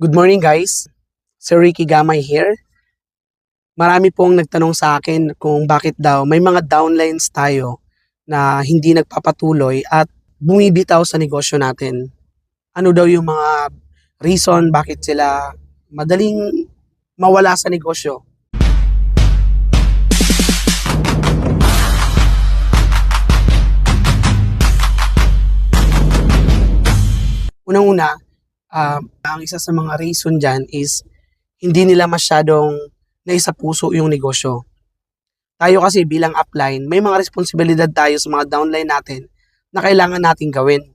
Good morning guys, Sir Ricky Gamay here. Marami pong nagtanong sa akin kung bakit daw may mga downlines tayo na hindi nagpapatuloy at bumibitaw sa negosyo natin. Ano daw yung mga reason bakit sila madaling mawala sa negosyo? Unang-una, ang isa sa mga reason dyan is hindi nila masyadong naisapuso yung negosyo. Tayo kasi bilang upline, may mga responsibilidad tayo sa mga downline natin na kailangan nating gawin.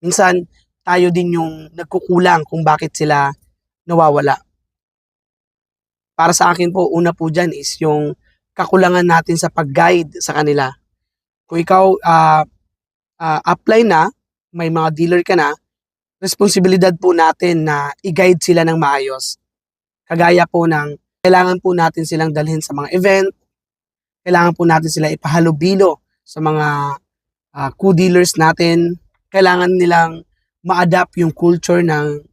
Minsan, tayo din yung nagkukulang kung bakit sila nawawala. Para sa akin po, una po dyan is yung kakulangan natin sa pag-guide sa kanila. Kung ikaw upline na, may mga dealer ka na, responsibilidad po natin na i-guide sila ng maayos. Kagaya po ng kailangan po natin silang dalhin sa mga event, kailangan po natin sila ipahalubilo sa mga co-dealers natin, kailangan nilang ma-adapt yung culture ng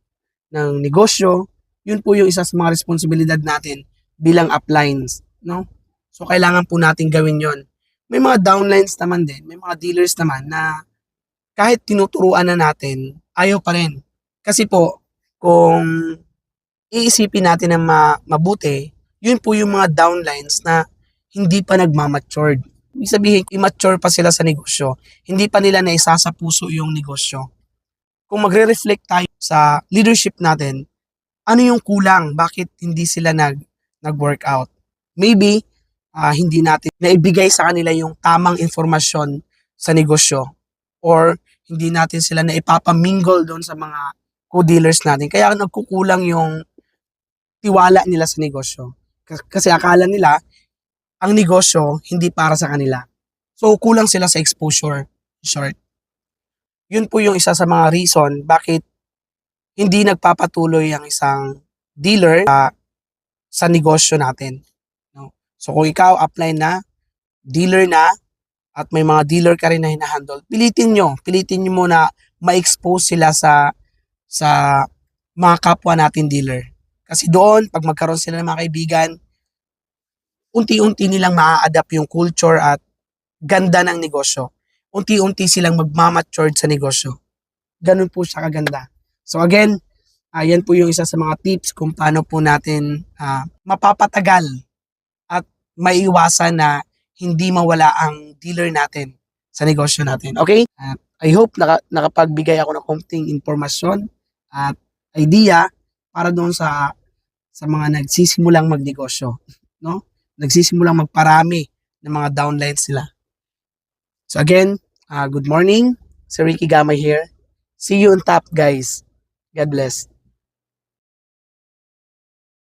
negosyo. Yun po yung isa sa mga responsibilidad natin bilang uplines, no? So kailangan po natin gawin yon. May mga downlines naman din, may mga dealers naman na kahit tinuturuan na natin, ayaw pa rin. Kasi po, kung iisipin natin ng mabuti, yun po yung mga downlines na hindi pa nagmamatured. Ibig sabihin, immature pa sila sa negosyo. Hindi pa nila naisa sa puso yung negosyo. Kung magre-reflect tayo sa leadership natin, ano yung kulang? Bakit hindi sila nag-workout? Maybe, hindi natin naibigay sa kanila yung tamang informasyon sa negosyo. Or hindi natin sila na ipapamingle doon sa mga co-dealers natin. Kaya nagkukulang yung tiwala nila sa negosyo. Kasi akala nila, ang negosyo hindi para sa kanila. So, kulang sila sa exposure. Short. Yun po yung isa sa mga reason bakit hindi nagpapatuloy ang isang dealer sa negosyo natin. No? So, kung ikaw apply na, dealer na, at may mga dealer ka rin na hinahandle, pilitin nyo muna ma-expose sila sa mga kapwa natin dealer. Kasi doon, pag magkaroon sila ng mga kaibigan, unti-unti nilang maa-adapt yung culture at ganda ng negosyo. Unti-unti silang magmamatured sa negosyo. Ganun po siya kaganda. So again, yan po yung isa sa mga tips kung paano po natin mapapatagal at maiiwasan na hindi mawala ang dealer natin sa negosyo natin. Okay? I hope nakapagbigay ako ng konting informasyon at idea para doon sa mga nagsisimulang magnegosyo, no? Nagsisimulang magparami ng mga downlines nila. So again, good morning. Sir Ricky Gamay here. See you on top, guys. God bless.